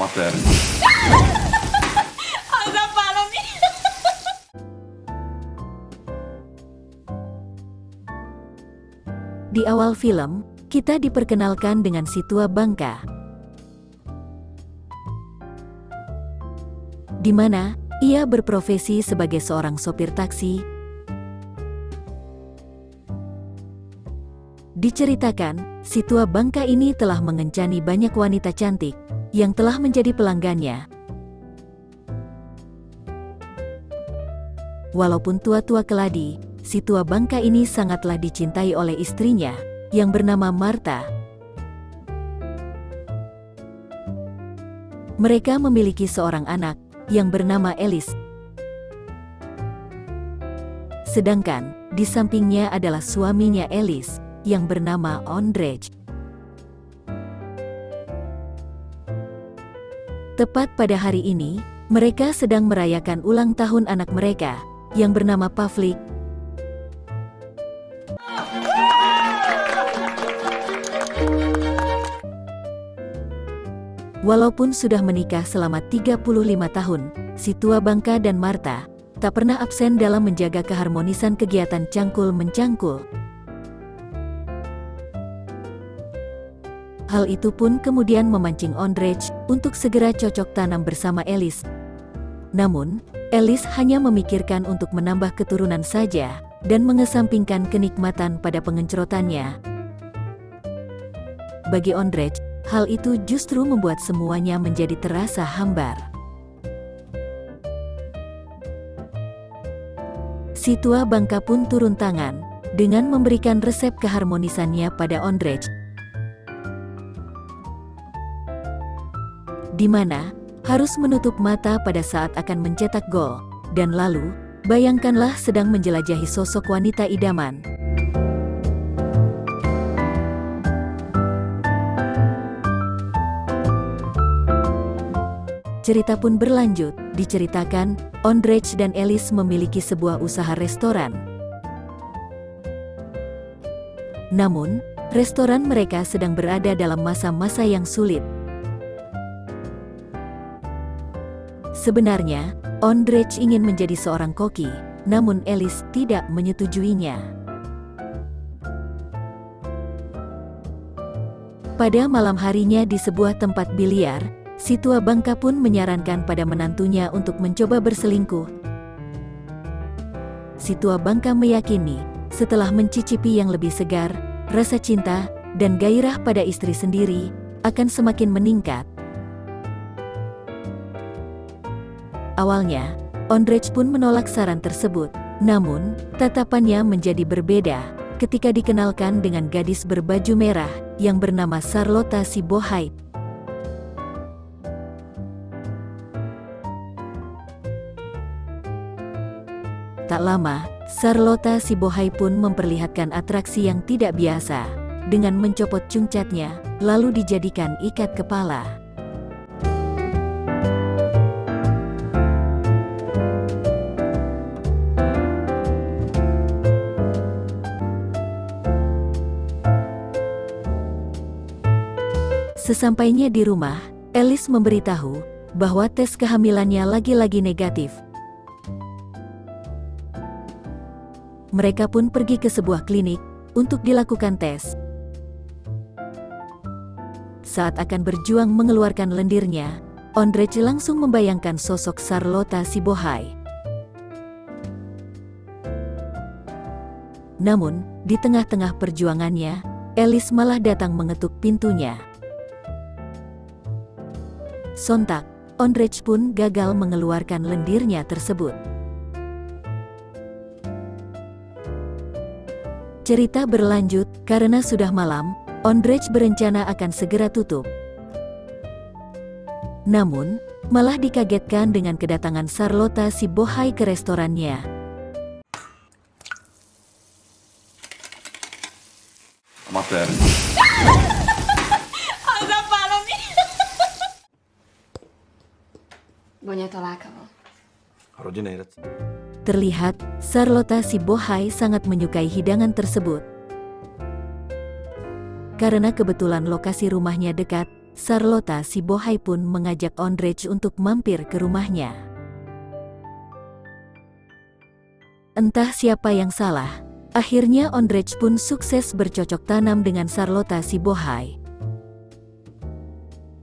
Amatér. Di awal film, kita diperkenalkan dengan si tua bangka, di mana ia berprofesi sebagai seorang sopir taksi. Diceritakan, si tua bangka ini telah mengencani banyak wanita cantik yang telah menjadi pelanggannya. Walaupun tua-tua keladi, si tua bangka ini sangatlah dicintai oleh istrinya yang bernama Martha. Mereka memiliki seorang anak yang bernama Alice. Sedangkan di sampingnya adalah suaminya Alice yang bernama Ondrej. Tepat pada hari ini, mereka sedang merayakan ulang tahun anak mereka yang bernama Pavlik. Walaupun sudah menikah selama 35 tahun, si tua bangka dan Martha tak pernah absen dalam menjaga keharmonisan kegiatan cangkul-mencangkul. Hal itu pun kemudian memancing Ondrej untuk segera cocok tanam bersama Alice. Namun, Alice hanya memikirkan untuk menambah keturunan saja dan mengesampingkan kenikmatan pada pengencerotannya. Bagi Ondrej, hal itu justru membuat semuanya menjadi terasa hambar. Si tua bangka pun turun tangan dengan memberikan resep keharmonisannya pada Ondrej, di mana harus menutup mata pada saat akan mencetak gol, dan lalu, bayangkanlah sedang menjelajahi sosok wanita idaman. Cerita pun berlanjut, diceritakan, Ondrej dan Alice memiliki sebuah usaha restoran. Namun, restoran mereka sedang berada dalam masa-masa yang sulit. Sebenarnya, Ondrej ingin menjadi seorang koki, namun Alice tidak menyetujuinya. Pada malam harinya di sebuah tempat biliar, si tua bangka pun menyarankan pada menantunya untuk mencoba berselingkuh. Si tua bangka meyakini, setelah mencicipi yang lebih segar, rasa cinta dan gairah pada istri sendiri akan semakin meningkat. Awalnya, Ondrej pun menolak saran tersebut, namun tatapannya menjadi berbeda ketika dikenalkan dengan gadis berbaju merah yang bernama Charlotta Sibohai. Tak lama, Charlotta Sibohai pun memperlihatkan atraksi yang tidak biasa dengan mencopot cungcatnya, lalu dijadikan ikat kepala. Sesampainya di rumah, Alice memberitahu bahwa tes kehamilannya lagi-lagi negatif. Mereka pun pergi ke sebuah klinik untuk dilakukan tes. Saat akan berjuang mengeluarkan lendirnya, Ondrej langsung membayangkan sosok Charlotta Sibohai. Namun, di tengah-tengah perjuangannya, Alice malah datang mengetuk pintunya. Sontak, Ondrej pun gagal mengeluarkan lendirnya tersebut. Cerita berlanjut, karena sudah malam, Ondrej berencana akan segera tutup. Namun, malah dikagetkan dengan kedatangan Charlotta Sibohai ke restorannya. Amatér. Terlihat, Charlotta Sibohai sangat menyukai hidangan tersebut. Karena kebetulan lokasi rumahnya dekat, Charlotte Sibohai pun mengajak Ondrej untuk mampir ke rumahnya. Entah siapa yang salah, akhirnya Ondrej pun sukses bercocok tanam dengan Charlotte Sibohai.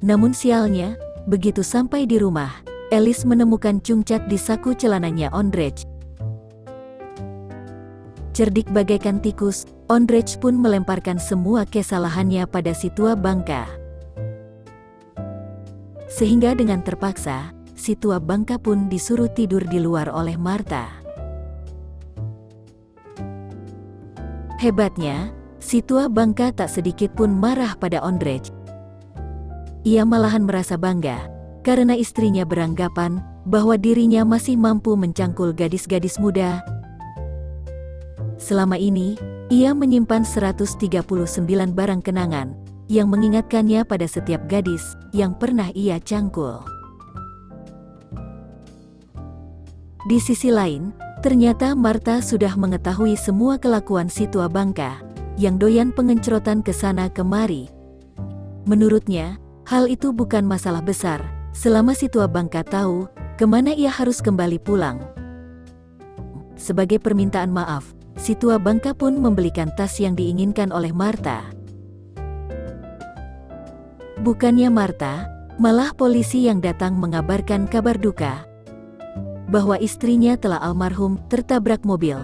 Namun sialnya, begitu sampai di rumah, Ellis menemukan cungcat di saku celananya Ondrej. Cerdik bagaikan tikus, Ondrej pun melemparkan semua kesalahannya pada si tua bangka. Sehingga dengan terpaksa, si tua bangka pun disuruh tidur di luar oleh Martha. Hebatnya, si tua bangka tak sedikit pun marah pada Ondrej. Ia malahan merasa bangga, karena istrinya beranggapan bahwa dirinya masih mampu mencangkul gadis-gadis muda. Selama ini, ia menyimpan 139 barang kenangan, yang mengingatkannya pada setiap gadis yang pernah ia cangkul. Di sisi lain, ternyata Martha sudah mengetahui semua kelakuan si tua bangka, yang doyan pengencrotan ke sana kemari. Menurutnya, hal itu bukan masalah besar, selama si tua bangka tahu kemana ia harus kembali pulang. Sebagai permintaan maaf, si tua bangka pun membelikan tas yang diinginkan oleh Martha. Bukannya Martha, malah polisi yang datang mengabarkan kabar duka bahwa istrinya telah almarhum tertabrak mobil.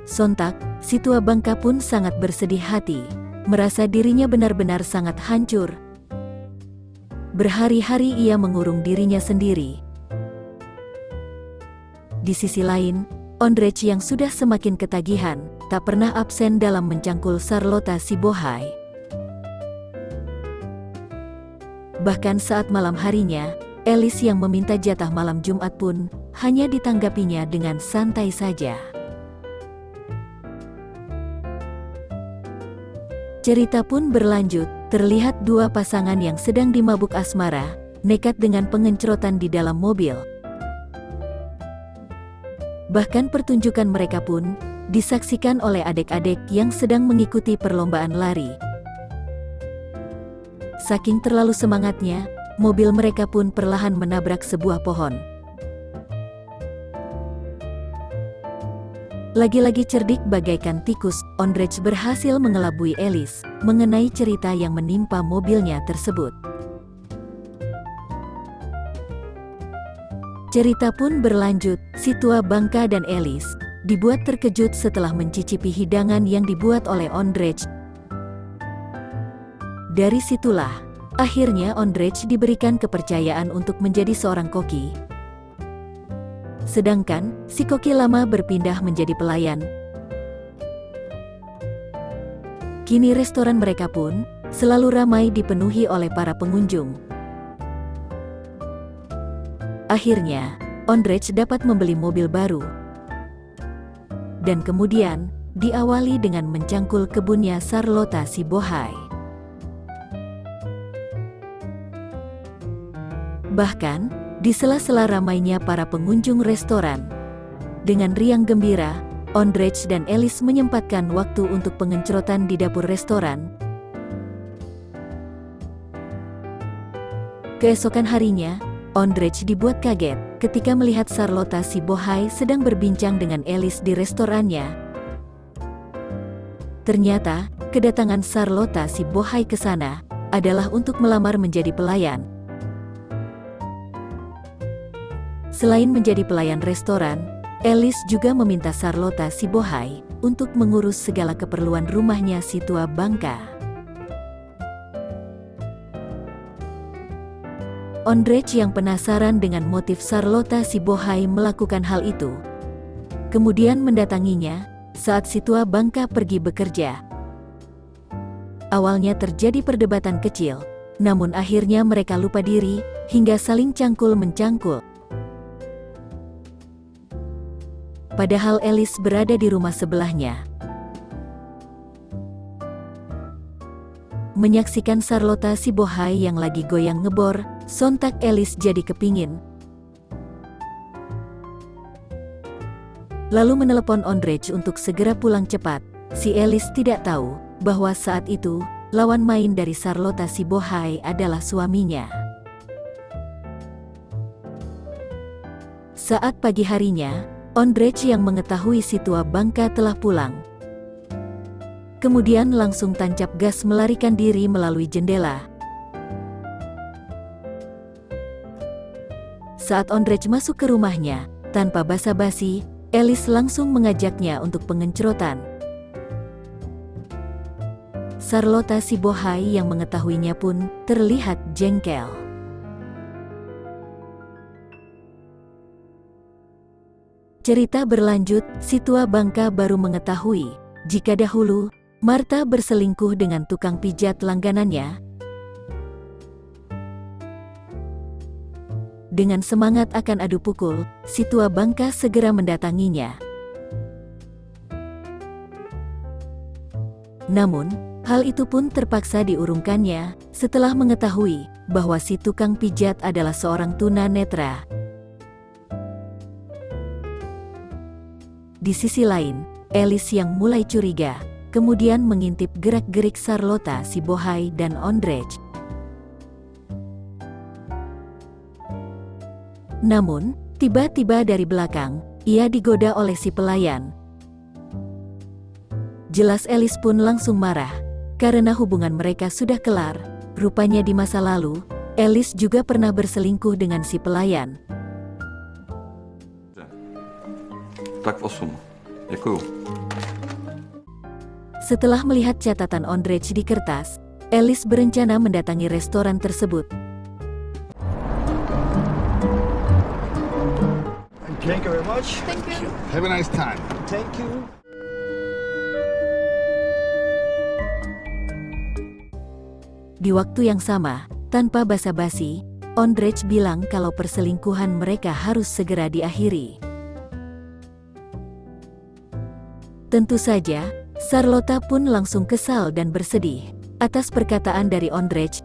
Sontak, si tua bangka pun sangat bersedih hati, merasa dirinya benar-benar sangat hancur. Berhari-hari ia mengurung dirinya sendiri. Di sisi lain, Ondrej yang sudah semakin ketagihan, tak pernah absen dalam mencangkul Charlotte Sibohai. Bahkan saat malam harinya, Ellis yang meminta jatah malam Jumat pun hanya ditanggapinya dengan santai saja. Cerita pun berlanjut, terlihat dua pasangan yang sedang dimabuk asmara, nekat dengan pengencrotan di dalam mobil. Bahkan pertunjukan mereka pun disaksikan oleh adik-adik yang sedang mengikuti perlombaan lari. Saking terlalu semangatnya, mobil mereka pun perlahan menabrak sebuah pohon. Lagi-lagi cerdik bagaikan tikus, Ondrej berhasil mengelabui Ellis mengenai cerita yang menimpa mobilnya tersebut. Cerita pun berlanjut, si tua bangka dan Ellis dibuat terkejut setelah mencicipi hidangan yang dibuat oleh Ondrej. Dari situlah, akhirnya Ondrej diberikan kepercayaan untuk menjadi seorang koki. Sedangkan, si koki lama berpindah menjadi pelayan. Kini restoran mereka pun selalu ramai dipenuhi oleh para pengunjung. Akhirnya, Ondrej dapat membeli mobil baru. Dan kemudian, diawali dengan mencangkul kebunnya Charlotte Sibohai. Bahkan, di sela-sela ramainya para pengunjung restoran, dengan riang gembira, Ondrej dan Ellis menyempatkan waktu untuk pengencrotan di dapur restoran. Keesokan harinya, Ondrej dibuat kaget ketika melihat Charlotte Sibohai sedang berbincang dengan Ellis di restorannya. Ternyata, kedatangan Charlotte Sibohai ke sana adalah untuk melamar menjadi pelayan. Selain menjadi pelayan restoran, Ellis juga meminta Charlotte Sibohai untuk mengurus segala keperluan rumahnya si tua bangka. Ondrej yang penasaran dengan motif Charlotte Sibohai melakukan hal itu, kemudian mendatanginya saat si tua bangka pergi bekerja. Awalnya terjadi perdebatan kecil, namun akhirnya mereka lupa diri hingga saling cangkul-mencangkul. Padahal Ellis berada di rumah sebelahnya. Menyaksikan Charlotte Sibohai yang lagi goyang ngebor, sontak Ellis jadi kepingin. Lalu menelepon Ondrej untuk segera pulang cepat. Si Ellis tidak tahu bahwa saat itu lawan main dari Charlotte Sibohai adalah suaminya. Saat pagi harinya, Ondrej yang mengetahui si tua bangka telah pulang, kemudian langsung tancap gas melarikan diri melalui jendela. Saat Ondrej masuk ke rumahnya, tanpa basa-basi, Ellis langsung mengajaknya untuk pengencrotan. Charlotte Sibohai yang mengetahuinya pun terlihat jengkel. Cerita berlanjut, si tua bangka baru mengetahui jika dahulu Martha berselingkuh dengan tukang pijat langganannya. Dengan semangat akan adu pukul, si tua bangka segera mendatanginya. Namun, hal itu pun terpaksa diurungkannya setelah mengetahui bahwa si tukang pijat adalah seorang tunanetra. Di sisi lain, Ellis yang mulai curiga, kemudian mengintip gerak-gerik Charlotte Sibohai dan Ondrej. Namun, tiba-tiba dari belakang, ia digoda oleh si pelayan. Jelas Ellis pun langsung marah, karena hubungan mereka sudah kelar. Rupanya di masa lalu, Ellis juga pernah berselingkuh dengan si pelayan. Tak 8. Děkuju. Setelah melihat catatan Ondrej di kertas, Ellis berencana mendatangi restoran tersebut. Thank you very much. Thank you. Have a nice time. Thank you. Di waktu yang sama, tanpa basa-basi, Ondrej bilang kalau perselingkuhan mereka harus segera diakhiri. Tentu saja, Charlotte pun langsung kesal dan bersedih atas perkataan dari Ondrej.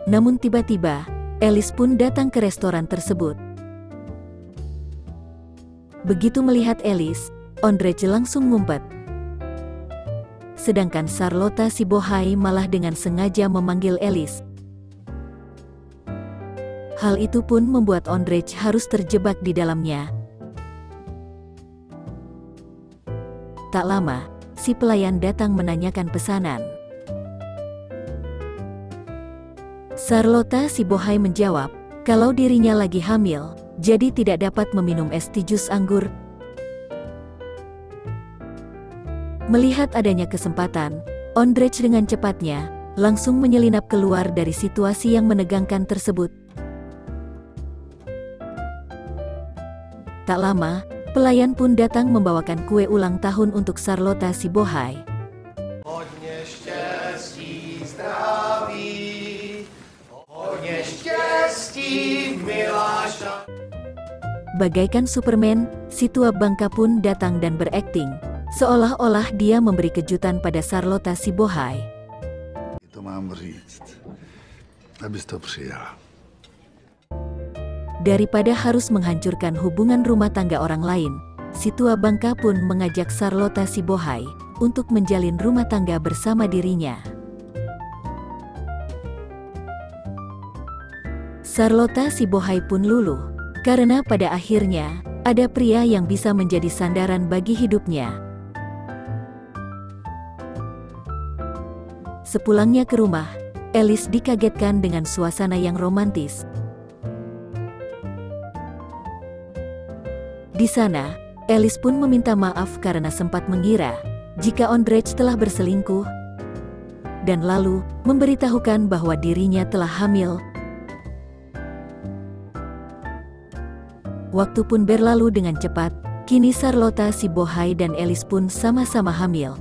Namun tiba-tiba, Ellis pun datang ke restoran tersebut. Begitu melihat Ellis, Ondrej langsung ngumpet. Sedangkan Charlotte Sibohai malah dengan sengaja memanggil Ellis. Hal itu pun membuat Ondrej harus terjebak di dalamnya. Tak lama, si pelayan datang menanyakan pesanan. Charlotte Sibohai menjawab kalau dirinya lagi hamil, jadi tidak dapat meminum es teh jus anggur. Melihat adanya kesempatan, Ondrej dengan cepatnya langsung menyelinap keluar dari situasi yang menegangkan tersebut. Tak lama, pelayan pun datang membawakan kue ulang tahun untuk Charlotte Sibohai. Hodně štěstí, zdraví, hodně štěstí, Miláša. Bagaikan Superman, si tua bangka pun datang dan berakting, seolah-olah dia memberi kejutan pada Charlotte Sibohai. To mám říct, abys to přijala. Daripada harus menghancurkan hubungan rumah tangga orang lain, si tua bangka pun mengajak Charlotte Sibohai untuk menjalin rumah tangga bersama dirinya. Charlotte Sibohai pun luluh, karena pada akhirnya ada pria yang bisa menjadi sandaran bagi hidupnya. Sepulangnya ke rumah, Ellis dikagetkan dengan suasana yang romantis. Di sana, Ellis pun meminta maaf karena sempat mengira jika Ondrej telah berselingkuh, dan lalu memberitahukan bahwa dirinya telah hamil. Waktu pun berlalu dengan cepat, kini Charlotte Sibohai dan Ellis pun sama-sama hamil.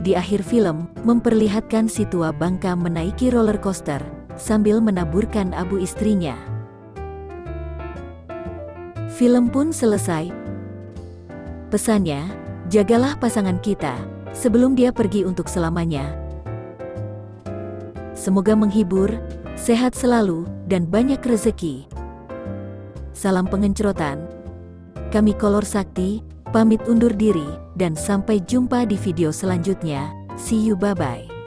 Di akhir film, memperlihatkan si tua bangka menaiki roller coaster sambil menaburkan abu istrinya. Film pun selesai. Pesannya, jagalah pasangan kita sebelum dia pergi untuk selamanya. Semoga menghibur, sehat selalu, dan banyak rezeki. Salam pengencrotan. Kami Kolor Sakti, pamit undur diri, dan sampai jumpa di video selanjutnya. See you, bye-bye.